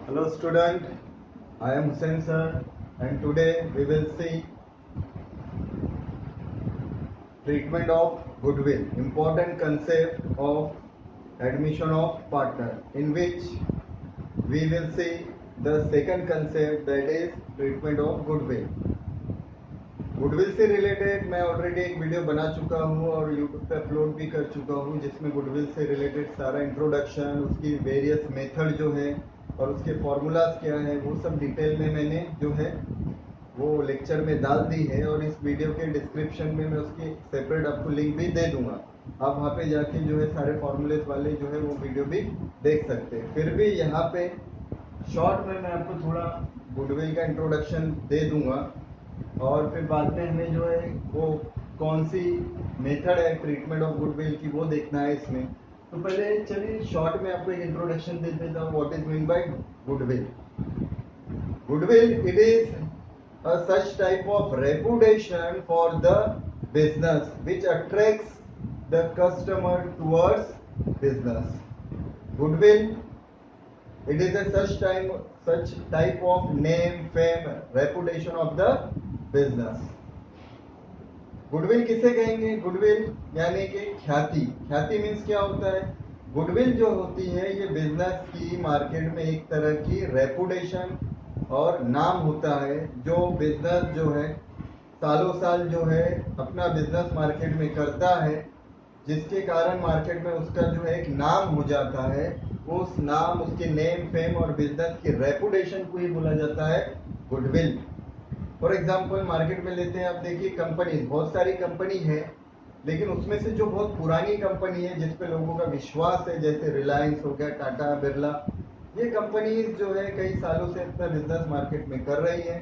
Hello student, I am Hussain sir and today we will see treatment of goodwill, important concept of admission of partner, in which we will see the second concept, that is treatment of goodwill. Goodwill से related मैं already एक video बना चुका हूँ और YouTube पे upload भी कर चुका हूँ, जिसमें गुडविल से रिलेटेड सारा इंट्रोडक्शन, उसकी वेरियस मेथड जो है और उसके फॉर्मूलाज क्या है वो सब डिटेल में मैंने जो है वो लेक्चर में डाल दी है। और इस वीडियो के डिस्क्रिप्शन में मैं उसकी सेपरेट आपको लिंक भी दे दूंगा, आप वहाँ पे जाके जो है सारे फॉर्मूलेज वाले जो है वो वीडियो भी देख सकते हैं। फिर भी यहाँ पे शॉर्ट में मैं आपको थोड़ा गुडविल का इंट्रोडक्शन दे दूंगा और फिर बाद में हमें जो है वो कौन सी मेथड है ट्रीटमेंट ऑफ गुडविल की वो देखना है इसमें। तो पहले चलिए शॉर्ट में आपको एक इंट्रोडक्शन दे देता हूँ, what is mean by goodwill. Goodwill it is a such type of reputation for the business which attracts the customer towards business. Goodwill, it is a such type of name, fame, reputation of the business. Goodwill किसे कहेंगे? Goodwill यानी कि ख्याति। ख्याति means क्या होता है? Goodwill जो होती है ये बिजनेस की मार्केट में एक तरह की रेपुटेशन और नाम होता है, जो बिजनेस जो है सालों साल जो है अपना बिजनेस मार्केट में करता है, जिसके कारण मार्केट में उसका जो है एक नाम हो जाता है। उस नाम, उसके नेम, फेम और बिजनेस की रेपुटेशन को ही बोला जाता है गुडविल। फॉर एग्जाम्पल मार्केट में लेते हैं, आप देखिए कंपनीज, बहुत सारी कंपनी है, लेकिन उसमें से जो बहुत पुरानी कंपनी है जिस पे लोगों का विश्वास है, जैसे रिलायंस हो गया, टाटा, बिरला, ये कंपनी जो है कई सालों से अपना बिजनेस मार्केट में कर रही है,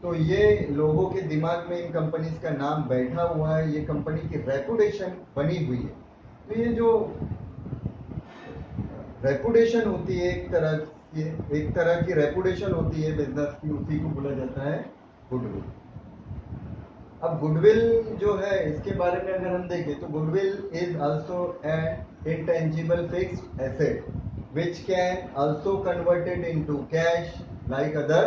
तो ये लोगों के दिमाग में इन कंपनीज का नाम बैठा हुआ है, ये कंपनी की रेपुटेशन बनी हुई है। तो ये जो रेपुटेशन होती है एक तरह की रेपुटेशन होती है बिजनेस की, उसी को बोला जाता है गुडविल। अब गुडविल जो है इसके बारे में अगर हम देखें तो goodwill is also an intangible fixed asset which can also converted into cash like other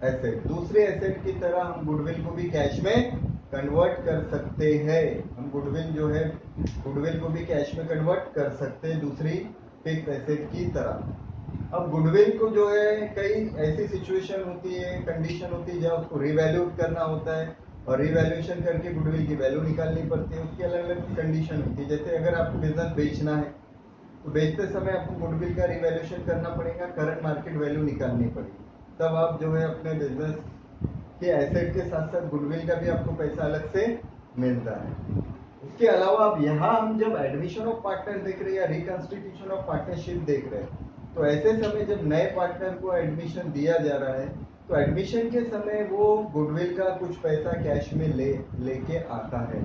asset। दूसरे एसेट की तरह हम गुडविल को भी कैश में कन्वर्ट कर सकते हैं। हम गुडविल जो है गुडविल को भी कैश में कन्वर्ट कर सकते हैं दूसरी फिक्स एसेट की तरह। अब गुडविल को जो है कई ऐसी सिचुएशन होती है, कंडीशन होती है जहाँ उसको रिवैल्यूट करना होता है और रिवैल्यूएशन करके गुडविल की वैल्यू निकालनी पड़ती है। उसकी अलग अलग कंडीशन होती है। जैसे अगर आपको बिजनेस बेचना है तो बेचते समय आपको गुडविल का रिवैल्यूएशन करना पड़ेगा, करंट मार्केट वैल्यू निकालनी पड़ेगी, तब आप जो है अपने बिजनेस के एसेट के साथ साथ गुडविल का भी आपको पैसा अलग से मिलता है। उसके अलावा अब यहाँ हम जब एडमिशन ऑफ पार्टनर देख रहे हैं या रिकंस्टिट्यूशन ऑफ पार्टनरशिप देख रहे हैं, तो ऐसे समय जब नए पार्टनर को एडमिशन दिया जा रहा है तो एडमिशन के समय वो गुडविल का कुछ पैसा कैश में लेके आता है।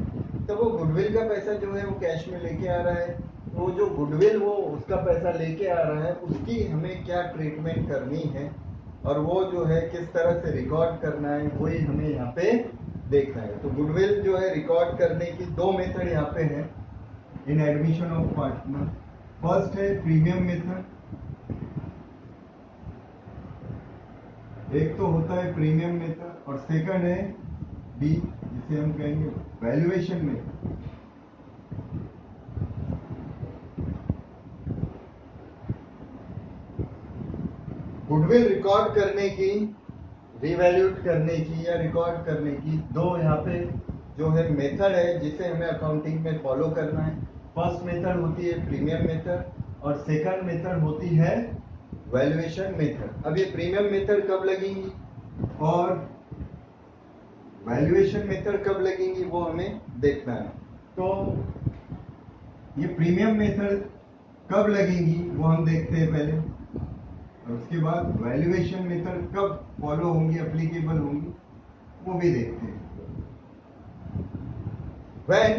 तो वो गुडविल का पैसा जो है वो कैश में लेके आ रहा है, वो जो गुडविल वो उसका पैसा लेके आ रहा है, उसकी हमें क्या ट्रीटमेंट करनी है और वो जो है किस तरह से रिकॉर्ड करना है, वही हमें यहाँ पे देखना है। तो गुडविल जो है रिकॉर्ड करने की दो मेथड यहाँ पे है इन एडमिशन ऑफ पार्टनर। फर्स्ट है प्रीमियम मेथड, एक तो होता है प्रीमियम मेथड और सेकंड है बी, जिसे हम कहेंगे वैल्यूएशन मेथड। गुडविल रिकॉर्ड करने की, रिवैल्यूट करने की या रिकॉर्ड करने की दो यहाँ पे जो है मेथड है जिसे हमें अकाउंटिंग में फॉलो करना है। फर्स्ट मेथड होती है प्रीमियम मेथड और सेकंड मेथड होती है वैल्यूएशन मेथड। अब ये प्रीमियम मेथड कब लगेंगी और वैल्यूएशन मेथड कब लगेंगी वो हमें देखना है। तो ये प्रीमियम मेथड कब लगेंगी वो हम देखते हैं पहले, और उसके बाद वैल्यूएशन मेथड कब फॉलो होंगी, एप्लीकेबल होंगी, वो भी देखते हैं। When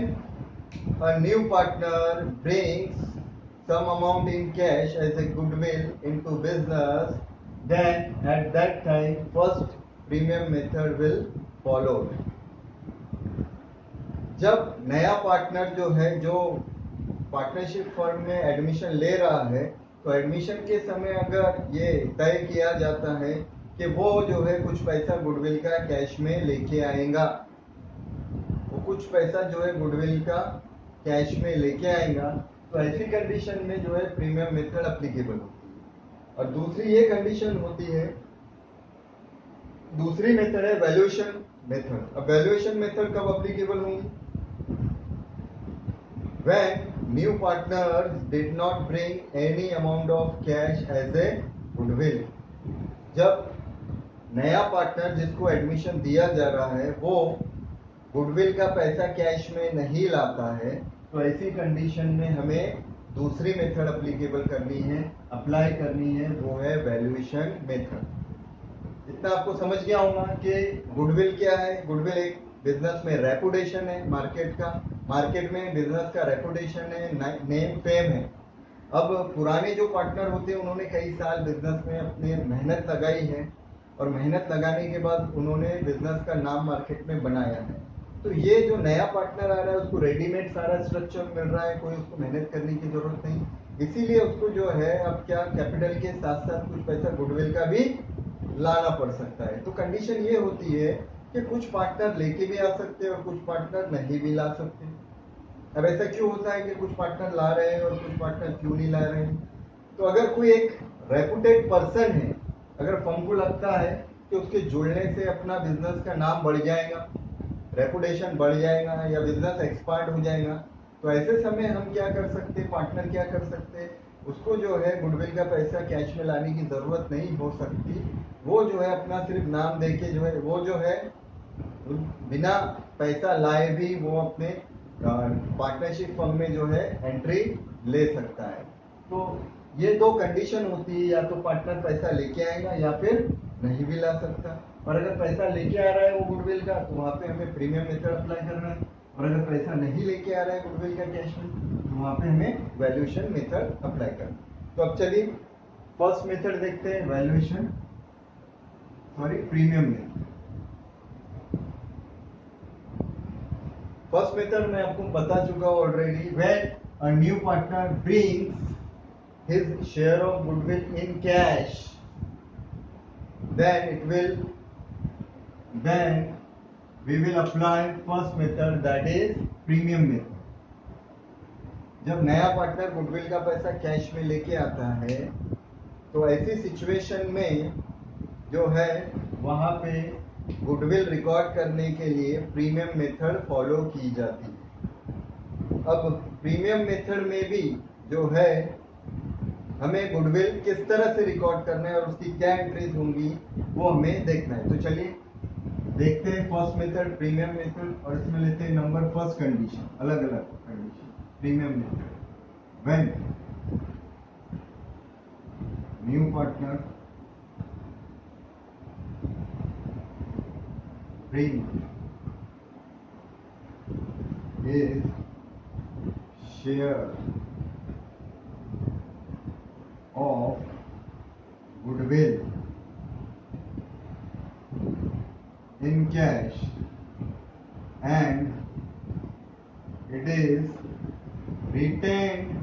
a new partner brings some amount in cash as a goodwill into business, then at that time first premium method will follow। जब नया पार्टनर जो है, जो पार्टनरशिप फर्म में एडमिशन ले रहा है, तो एडमिशन के समय अगर ये तय किया जाता है कि वो जो है कुछ पैसा गुडविल का कैश में लेके आएगा, वो कुछ पैसा जो है गुडविल का कैश में लेके आएगा, तो ऐसी कंडीशन में जो है प्रीमियम मेथड एप्लीकेबल होती है। और दूसरी ये कंडीशन होती है, दूसरी मेथड है वैल्यूएशन मेथड। अब वैल्यूएशन मेथड कब एप्लीकेबल होंगी? When new partners did not bring any amount of cash as a goodwill, जब नया पार्टनर जिसको एडमिशन दिया जा रहा है वो गुडविल का पैसा कैश में नहीं लाता है, तो ऐसी कंडीशन में हमें दूसरी मेथड एप्लीकेबल करनी है, अप्लाई करनी है, वो है वैल्यूएशन मेथड। इतना आपको समझ गया होगा कि गुडविल क्या है। गुडविल एक बिजनेस में रेपुटेशन है, मार्केट में बिजनेस का रेपुटेशन है, नेम फेम है। अब पुराने जो पार्टनर होते हैं उन्होंने कई साल बिजनेस में अपनी मेहनत लगाई है और मेहनत लगाने के बाद उन्होंने बिजनेस का नाम मार्केट में बनाया है। तो ये जो नया पार्टनर आ रहा है उसको रेडीमेड सारा स्ट्रक्चर मिल रहा है, कोई उसको मेहनत करने की जरूरत नहीं, इसीलिए उसको जो है अब क्या कैपिटल के साथ साथ कुछ पैसा गुडविल का भी लाना पड़ सकता है। तो कंडीशन ये होती है कि कुछ पार्टनर लेके भी आ सकते हैं और कुछ पार्टनर नहीं भी ला सकते। अब ऐसा क्यों होता है कि कुछ पार्टनर ला रहे हैं और कुछ पार्टनर क्यों नहीं ला रहे हैं? तो अगर कोई एक रेपुटेड पर्सन है, अगर फर्म को लगता है कि उसके जुड़ने से अपना बिजनेस का नाम बढ़ जाएगा, रेपुटेशन बढ़ जाएगा या बिजनेस एक्सपांड हो जाएगा, तो ऐसे समय हम क्या कर सकते हैं, पार्टनर क्या कर सकते हैं, उसको जो है गुडविल का पैसा कैश में लाने की जरूरत नहीं हो सकती। वो जो है अपना सिर्फ नाम देके जो है वो जो है बिना पैसा लाए भी वो अपने पार्टनरशिप फर्म में जो है एंट्री ले सकता है। तो ये दो कंडीशन होती है, या तो पार्टनर पैसा लेके आएगा या फिर नहीं भी ला सकता। और अगर पैसा लेके आ रहा है वो गुडविल का, तो वहाँ पे हमें प्रीमियम मेथड अप्लाई करना है, और अगर पैसा नहीं लेके आ रहा है गुडविल का कैश में, तो वहाँ पे हमें वैल्यूएशन मेथड अप्लाई करना है। तो अब चलिए फर्स्ट मेथड देखते हैं, valuation premium method. First method मैं आपको बता चुका हूं already. When a new partner brings his share of goodwill in cash, then we will apply first method, that is premium method। जब नया पार्टनर गुडविल का पैसा कैश में लेके आता है तो ऐसी सिचुएशन में जो है वहां पे गुडविल रिकॉर्ड करने के लिए प्रीमियम मेथड फॉलो की जाती है। अब प्रीमियम मेथड में भी जो है हमें गुडविल किस तरह से रिकॉर्ड करना है और उसकी क्या एंट्रीज होंगी वो हमें देखना है। तो चलिए देखते हैं फर्स्ट मेथड प्रीमियम मेथड, और इसमें लेते हैं नंबर फर्स्ट कंडीशन, अलग अलग condition premium method. When new partner bring his share of goodwill in cash and it is retained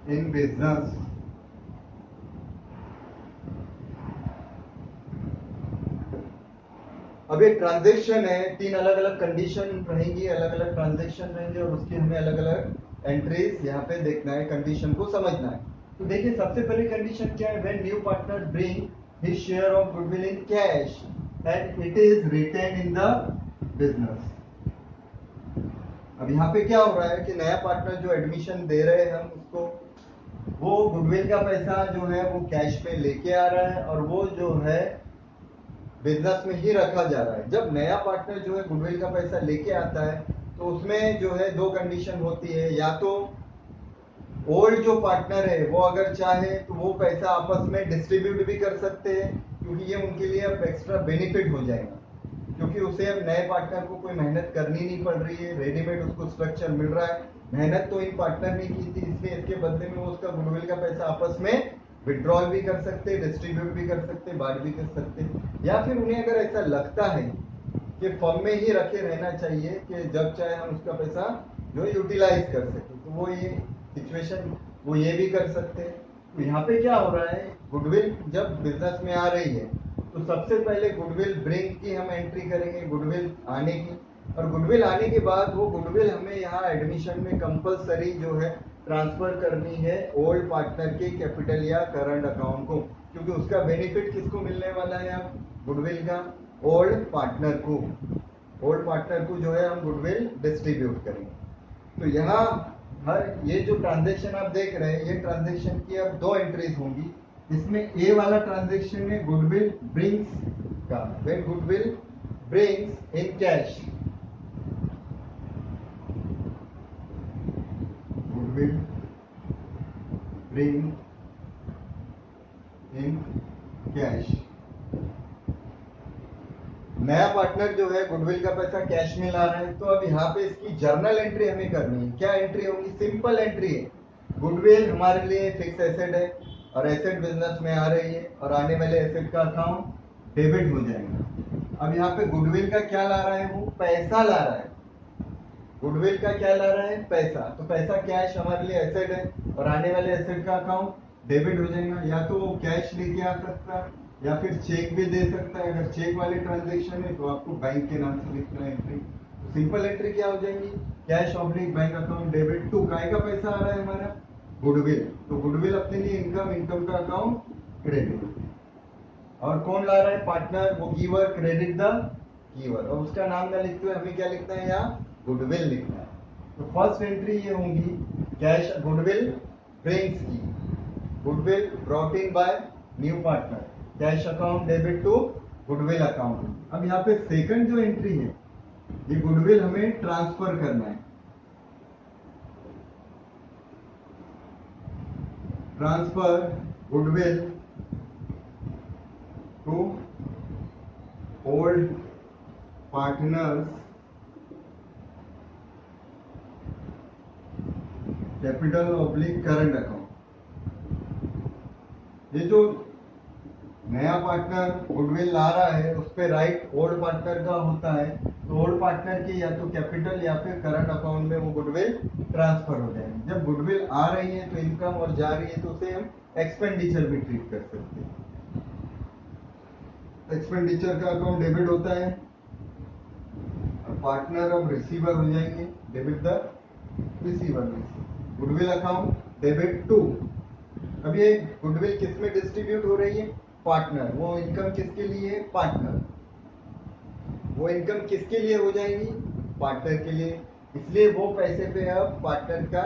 in business अब एक ट्रांजेक्शन है, तीन अलग अलग कंडीशन रहेंगी, अलग अलग ट्रांजेक्शन रहेंगे और उसकी हमें अलग अलग एंट्रीज यहाँ पे देखना है, कंडीशन को समझना है। तो देखिए सबसे पहली कंडीशन क्या है, when new partner bring his share of goodwill in cash and it is retained in the business. अब यहाँ पे क्या हो रहा है कि नया पार्टनर जो एडमिशन दे रहे हैं हम उसको, वो गुडविल का पैसा जो है वो कैश में लेके आ रहा है और वो जो है बिजनेस में ही रखा जा रहा है। जब नया पार्टनर जो है गुडविल का पैसा लेके आता है तो उसमें जो है दो कंडीशन होती है, या तो ओल्ड जो पार्टनर है वो अगर चाहे तो वो पैसा आपस में डिस्ट्रीब्यूट भी कर सकते हैं, क्योंकि ये उनके लिए अब एक्स्ट्रा बेनिफिट हो जाएगा, क्योंकि उसे अब नए पार्टनर को कोई मेहनत करनी नहीं पड़ रही है, रेडीमेड उसको स्ट्रक्चर मिल रहा है। मेहनत तो इन पार्टनर ने की थी, इसलिए इसके बदले में वो उसका गुडविल का पैसा आपस में विड्रॉल भी कर सकते, डिस्ट्रीब्यूट भी कर सकते, बांट भी कर सकते, या फिर उन्हें अगर ऐसा लगता है कि फर्म में ही रखे रहना चाहिए कि जब चाहे हम उसका पैसा जो है यूटिलाइज कर सके, तो वो ये सिचुएशन वो ये भी कर सकते हैं। तो यहाँ पे क्या हो रहा है, गुडविल जब बिजनेस में आ रही है तो सबसे पहले गुडविल ब्रिंग की हम एंट्री करेंगे, गुडविल आने की, और गुडविल आने के बाद वो गुडविल हमें यहाँ एडमिशन में कंपलसरी जो है ट्रांसफर करनी है ओल्ड पार्टनर के कैपिटल या करंट अकाउंट को, क्योंकि उसका बेनिफिट किसको मिलने वाला है, अब गुडविल का ओल्ड पार्टनर को, ओल्ड पार्टनर को जो है हम गुडविल डिस्ट्रीब्यूट करेंगे। तो यहाँ हर ये जो ट्रांजेक्शन आप देख रहे हैं, ये ट्रांजेक्शन की अब 2 एंट्रीज होंगी। इसमें ए वाला ट्रांजेक्शन है गुडविल ब्रिंग्स का, when goodwill brings in cash, goodwill bring in cash. नया पार्टनर जो है गुडविल का पैसा कैश में ला रहा है, तो अब यहाँ पे इसकी जर्नल एंट्री हमें करनी है। क्या एंट्री होगी, सिंपल एंट्री है, गुडविल हमारे लिए फिक्स एसेट है और एसेट बिजनेस में आ रही है और आने वाले एसेट का अकाउंट डेबिट हो जाएगा। अब यहाँ पे गुडविल का क्या ला रहा है, वो पैसा ला रहा है, गुडविल का क्या ला रहा है, पैसा। तो पैसा कैश हमारे लिए एसेट है और आने वाले एसेट का अकाउंट डेबिट हो जाएगा। या तो वो कैश लेके आ सकता है या फिर चेक भी दे सकता है। अगर चेक वाले ट्रांजेक्शन है तो आपको बैंक के नाम से लिखना है एंट्री। तो सिंपल एंट्री क्या हो जाएगी, cash oblique bank account debit to, काय का पैसा आ रहा है हमारा, गुडविल। तो गुडविल अपने लिए इनकम, इनकम का अकाउंट क्रेडिट, और कौन ला रहा है, पार्टनर, वो गिवर, क्रेडिट द गिवर, और उसका नाम ना लिखते हुए हमें क्या लिखना है, यहाँ गुडविल लिखना है। तो फर्स्ट एंट्री ये होंगी कैश गुडविल ब्रिंग्स की, goodwill brought in by new partner, cash account debit to goodwill account. अब यहाँ पे सेकंड जो एंट्री है, ये गुडविल हमें ट्रांसफर करना है, transfer goodwill to old partners capital oblique current account. ये जो नया पार्टनर गुडविल ला रहा है उस पे राइट ओल्ड पार्टनर का होता है, तो ओल्ड पार्टनर की या तो कैपिटल या फिर करंट अकाउंट में वो गुडविल ट्रांसफर हो जाएगी। जब गुडविल आ रही है तो इनकम और जा रही है तो उसे हम एक्सपेंडिचर भी ट्रीट कर सकते हैं। एक्सपेंडिचर का अकाउंट डेबिट होता है और पार्टनर अब रिसीवर हो जाएंगे, debit the receiver, goodwill account debit to. अब ये गुडविल किस में डिस्ट्रीब्यूट हो रही है, पार्टनर। वो इनकम किसके लिए, पार्टनर, वो इनकम किसके लिए हो जाएगी, पार्टनर के लिए। इसलिए वो पैसे पे अब पार्टनर का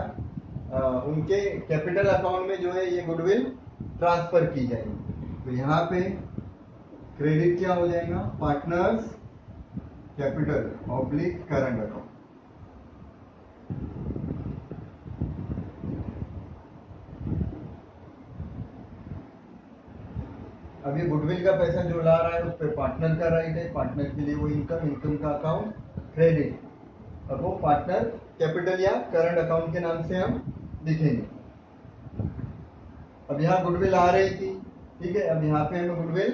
उनके कैपिटल अकाउंट में जो है ये गुडविल ट्रांसफर की जाएगी। तो यहाँ पे क्रेडिट क्या हो जाएगा, partners capital oblique current account. अब ये गुडविल का पैसा जो ला रहा है उस पर पार्टनर का राइट है, पार्टनर के लिए वो इनकम, इनकम का अकाउंट क्रेडिट, और वो पार्टनर कैपिटल या करंट अकाउंट के नाम से हम लिखेंगे। अब यहाँ गुडविल आ रही थी, ठीक है, अब यहाँ पे हमें गुडविल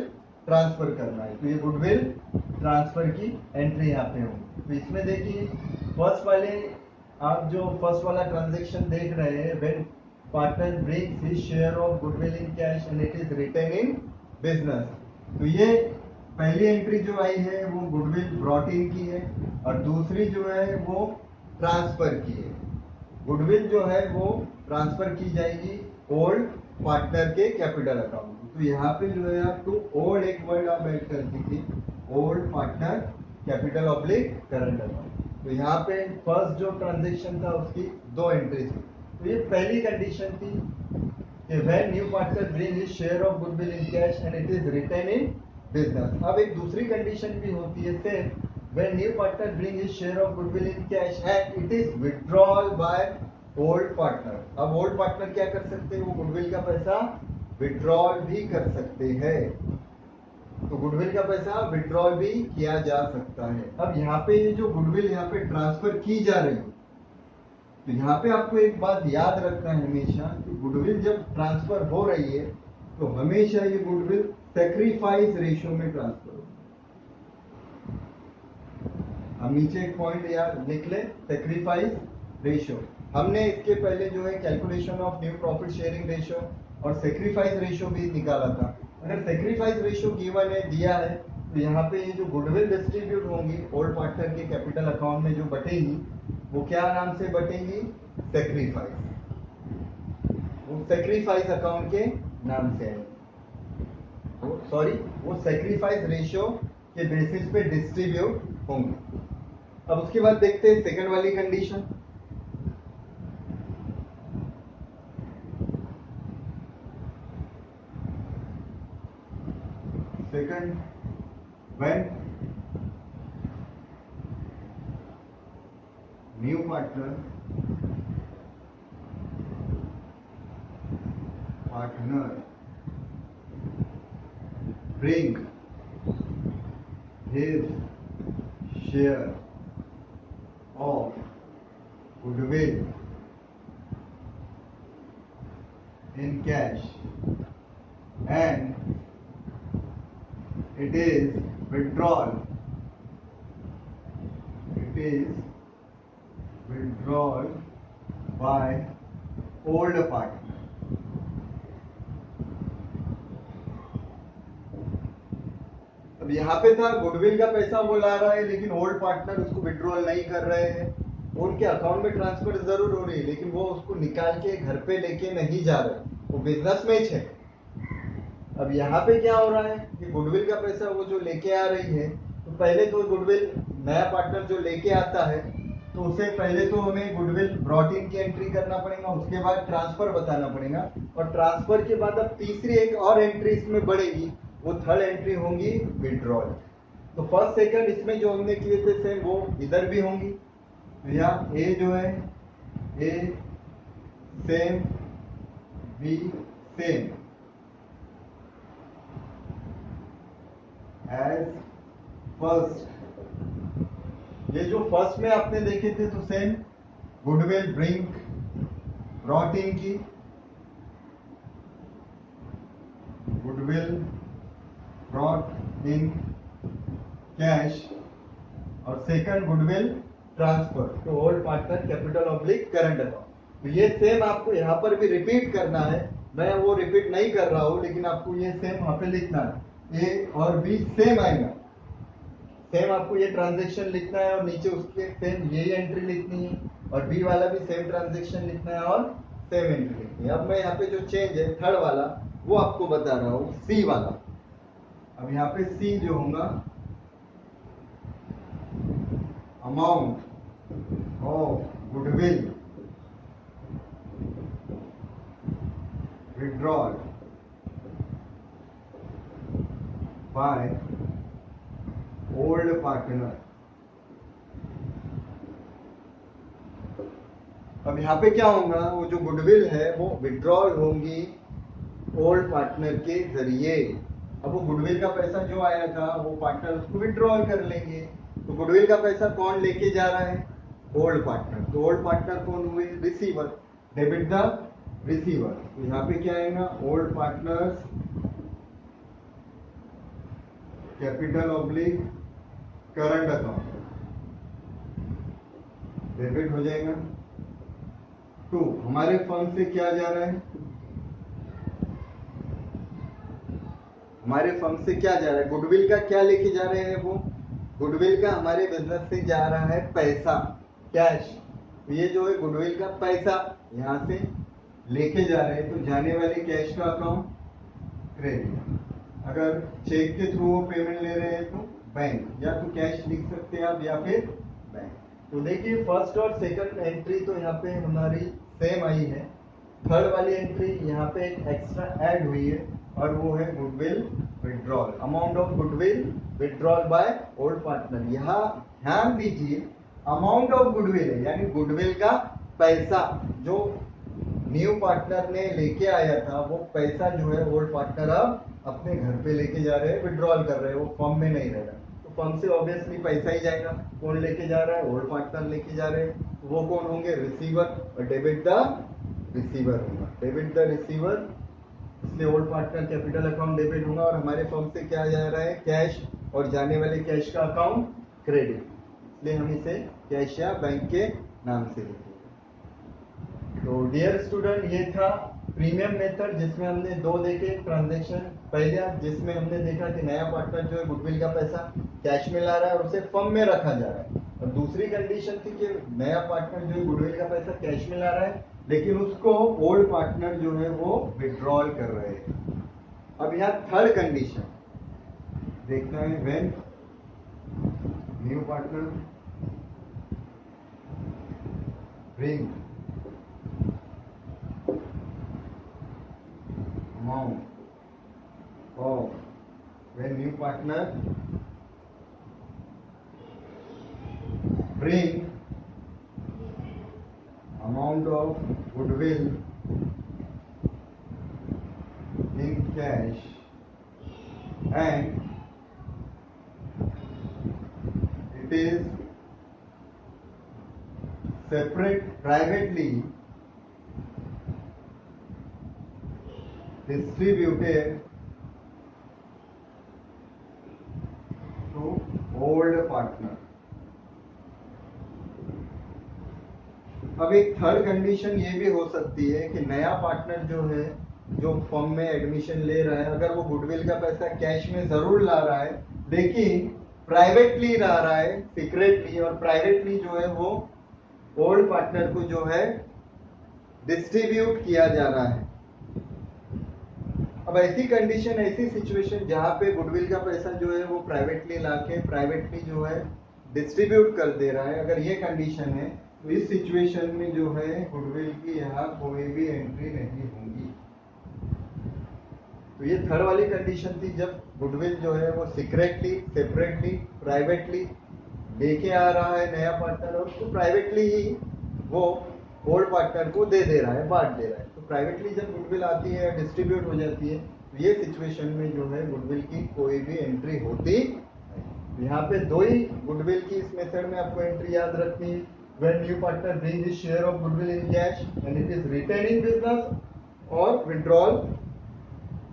ट्रांसफर करना है, तो ये गुडविल ट्रांसफर की एंट्री यहाँ पे होगी। तो इसमें देखिए फर्स्ट वाले, आप जो फर्स्ट वाला ट्रांजेक्शन देख रहे हैं, when partner brings his share of goodwill in cash and it is retained in business. तो ये पहली एंट्री जो आई है वो गुडविल ब्रॉट इन की है और दूसरी जो है वो ट्रांसफर की है। गुडविल जो है वो ट्रांसफर की जाएगी ओल्ड पार्टनर के कैपिटल अकाउंट। तो यहाँ पे जो है आप टू ओल्ड एक वर्ड आप ऐड कर दीजिए, old partner capital oblique current account. तो यहाँ पे फर्स्ट जो ट्रांजेक्शन था उसकी 2 एंट्री थी। तो ये पहली कंडीशन थी कि when new partner bring his share of goodwill in cash and it is retained in business। अब एक दूसरी कंडीशन भी होती है same, when new partner bring his share of goodwill in cash and it is withdrawal by old partner। अब old partner क्या कर सकते हैं, वो गुडविल का पैसा विड्रॉल भी कर सकते हैं। तो गुडविल का पैसा विड्रॉल भी किया जा सकता है। अब यहाँ पे ये जो गुडविल यहाँ पे ट्रांसफर की जा रही है, तो यहाँ पे आपको एक बात याद रखना है हमेशा कि गुडविल जब ट्रांसफर हो रही है तो हमेशा ये गुडविल सैक्रिफाइस रेशियो में ट्रांसफर हो। हम नीचे एक पॉइंट याद लिख ले, सैक्रिफाइस रेशियो। हमने इसके पहले जो है calculation of new profit sharing ratio और सेक्रीफाइस रेशियो भी निकाला था। अगर सेक्रीफाइस रेशियो गिवन है दिया है तो यहाँ पे ये जो गुडविल डिस्ट्रीब्यूट होंगी ओल्ड पार्टनर के कैपिटल अकाउंट में जो बटेंगी वो क्या नाम से बटेंगी, सेक्रीफाइस, वो सेक्रीफाइस अकाउंट के नाम से है, वो सेक्रीफाइस रेशियो के बेसिस पे डिस्ट्रीब्यूट होंगे। अब उसके बाद देखते हैं सेकंड वाली condition. Second, when new partner bring his share of goodwill in cash and it is withdrawn by old partner. अब यहाँ पे था गुडविल का पैसा वो ला रहा है लेकिन ओल्ड पार्टनर उसको विड्रॉल नहीं कर रहे हैं, उनके अकाउंट में ट्रांसफर जरूर हो रही है लेकिन वो उसको निकाल के घर पे लेके नहीं जा रहे, वो बिजनेस में है। अब यहाँ पे क्या हो रहा है कि गुडविल का पैसा वो जो लेके आ रही है तो पहले तो गुडविल नया पार्टनर जो लेके आता है तो उसे पहले तो हमें गुडविल ब्रॉट इन की एंट्री करना पड़ेगा, उसके बाद ट्रांसफर बताना पड़ेगा और ट्रांसफर के बाद अब तीसरी एक और एंट्री इसमें बढ़ेगी, वो थर्ड एंट्री होंगी विड्रॉल। तो फर्स्ट सेकंड इसमें जो हमने किए थे सेम वो इधर भी होंगी। तो यहाँ ए जो है A same B same as first, ये जो फर्स्ट में आपने देखे थे तो सेम गुडविल ब्रॉट इन की, गुडविल ब्रॉट इन कैश और second goodwill transfer to old partner capital oblique current account. तो ये सेम आपको यहाँ पर भी रिपीट करना है, मैं वो रिपीट नहीं कर रहा हूँ लेकिन आपको ये सेम वहां पे लिखना है, ए और बी सेम आएगा, सेम आपको ये ट्रांजैक्शन लिखना है और नीचे उसके सेम यही एंट्री लिखनी है और बी वाला भी सेम ट्रांजैक्शन लिखना है और सेम एंट्री लिखनी है। अब मैं यहाँ पे जो चेंज है थर्ड वाला वो आपको बता रहा हूँ, सी वाला। अब यहाँ पे सी जो होगा amount of goodwill withdrawal by old partner. अब यहाँ पे क्या होगा, वो जो गुडविल है वो विड्रॉल होंगी ओल्ड पार्टनर के जरिए। अब वो गुडविल का पैसा जो आया था वो पार्टनर उसको विड्रॉल कर लेंगे, तो गुडविल का पैसा कौन लेके जा रहा है, ओल्ड पार्टनर। तो ओल्ड पार्टनर कौन हुए, रिसीवर, डेबिट द रिसीवर। तो यहाँ पे क्या आएगा, old partners capital oblique current account debit हो जाएगा टू हमारे फर्म से क्या जा रहा है, हमारे फर्म से क्या जा रहा है, गुडविल का क्या लेके जा रहे हैं, वो गुडविल का हमारे बिजनेस से जा रहा है पैसा, कैश। ये जो है गुडविल का पैसा यहाँ से लेके जा रहे हैं, तो जाने वाले कैश का अकाउंट क्रेडिट। अगर चेक के थ्रू वो पेमेंट ले रहे हैं तो बैंक, या तो कैश लिख सकते हैं आप या फिर बैंक। तो देखिए फर्स्ट और सेकंड एंट्री तो यहाँ पे हमारी सेम आई है, थर्ड वाली एंट्री यहाँ पे एक एक्स्ट्रा ऐड हुई है और वो है goodwill withdrawal, amount of goodwill withdrawal by old partner. यहाँ ध्यान दीजिए अमाउंट ऑफ गुडविल है, यानी गुडविल का पैसा जो न्यू पार्टनर ने लेके आया था वो पैसा जो है ओल्ड पार्टनर अब अपने घर पे लेके जा रहे हैं, विड्रॉल कर रहे हैं, वो फर्म में नहीं रह रहा। तो फर्म से ऑब्वियसली पैसा ही जाएगा, कौन लेके जा रहा है, ओल्ड पार्टनर लेके जा रहे हैं, वो कौन होंगे, रिसीवर, और डेबिट द रिसीवर होगा, डेबिट द रिसीवर, इसलिए old partner capital account debit होगा और हमारे फर्म से क्या जा रहा है, कैश, और जाने वाले कैश का अकाउंट क्रेडिट, इसलिए हम इसे कैश या बैंक के नाम से लिखेंगे। तो डियर स्टूडेंट, ये था प्रीमियम मेथड जिसमें हमने दो देखे ट्रांजैक्शन। पहले जिसमें हमने देखा कि नया पार्टनर जो है गुडविल का पैसा कैश में ला रहा है और उसे फर्म में रखा जा रहा है, और दूसरी कंडीशन थी कि नया पार्टनर जो है गुडविल का पैसा कैश में ला रहा है लेकिन उसको ओल्ड पार्टनर जो है वो विड्रॉल कर रहे हैं। अब यहाँ थर्ड कंडीशन देखना है, when new partner bring amount of when new partner bring amount of goodwill in cash and it is separate privately distributed to old partner। अब एक थर्ड कंडीशन ये भी हो सकती है कि नया पार्टनर जो है जो फर्म में एडमिशन ले रहा है, अगर वो गुडविल का पैसा कैश में जरूर ला रहा है लेकिन प्राइवेटली ला रहा है, सीक्रेटली, और प्राइवेटली जो है वो ओल्ड पार्टनर को जो है डिस्ट्रीब्यूट किया जा रहा है। अब ऐसी कंडीशन, ऐसी सिचुएशन जहां पे गुडविल का पैसा जो है वो प्राइवेटली लाके प्राइवेटली जो है डिस्ट्रीब्यूट कर दे रहा है, अगर ये कंडीशन है तो इस सिचुएशन में जो है गुडविल की यहाँ कोई भी एंट्री नहीं होगी। तो ये थर्ड वाली कंडीशन थी जब गुडविल जो है वो सीक्रेटली, सेपरेटली, प्राइवेटली लेके आ रहा है नया पार्टनर और उसको प्राइवेटली ही वो ओल्ड पार्टनर को दे रहा है, बांट दे रहा है। तो प्राइवेटली जब गुडविल आती है, डिस्ट्रीब्यूट हो जाती है, तो ये सिचुएशन में जो है गुडविल की कोई भी एंट्री होती नहीं। यहाँ पे दो ही गुडविल की इस मेथड में आपको एंट्री याद रखनी है। When new partner bring his share of goodwill in cash and it is retained in business और विड्रॉल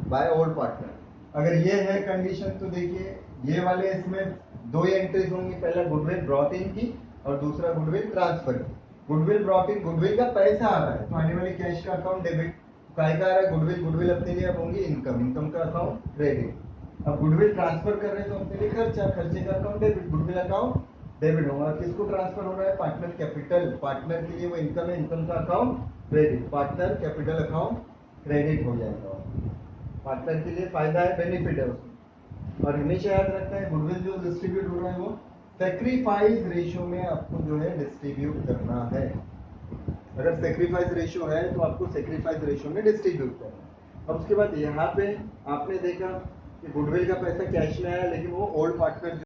बाय ओल्ड पार्टनर। अगर ये है कंडीशन तो देखिए ये वाले इसमें दो ही एंट्रीज होंगी, पहला गुडविल ब्रॉट इन की और दूसरा गुडविल ट्रांसफर की। गुडविल ब्रॉट इन, गुडविल का पैसा आ रहा है तो आने वाली कैश का अकाउंट डेबिट, काय का आ रहा है गुडविल, गुडविल अपने लिए अब होंगी इनकम, इनकम का अकाउंट क्रेडिट। अब गुडविल ट्रांसफर कर रहे हैं तो अपने लिए खर्चा, खर्चे का account debit, goodwill account debit होगा। किसको ट्रांसफर हो रहा है? पार्टनर कैपिटल, पार्टनर के लिए वो इनकम है, इनकम का account credit, partner capital account credit हो जाएगा। पार्टनर के लिए फायदा है, बेनिफिट है उसमें। और हमेशा याद रखना है गुडविल जो डिस्ट्रीब्यूट हो रहा है वो सेक्रीफाइस रेशियो में आपको जो है डिस्ट्रीब्यूट करना है। अगर सेक्रीफाइस रेशियो है तो आपको सेक्रीफाइस रेशियो में डिस्ट्रीब्यूट करना है। अब उसके बाद यहाँ पे आपने देखा कि गुडविल का पैसा कैश में आया लेकिन वो ओल्ड पार्टनर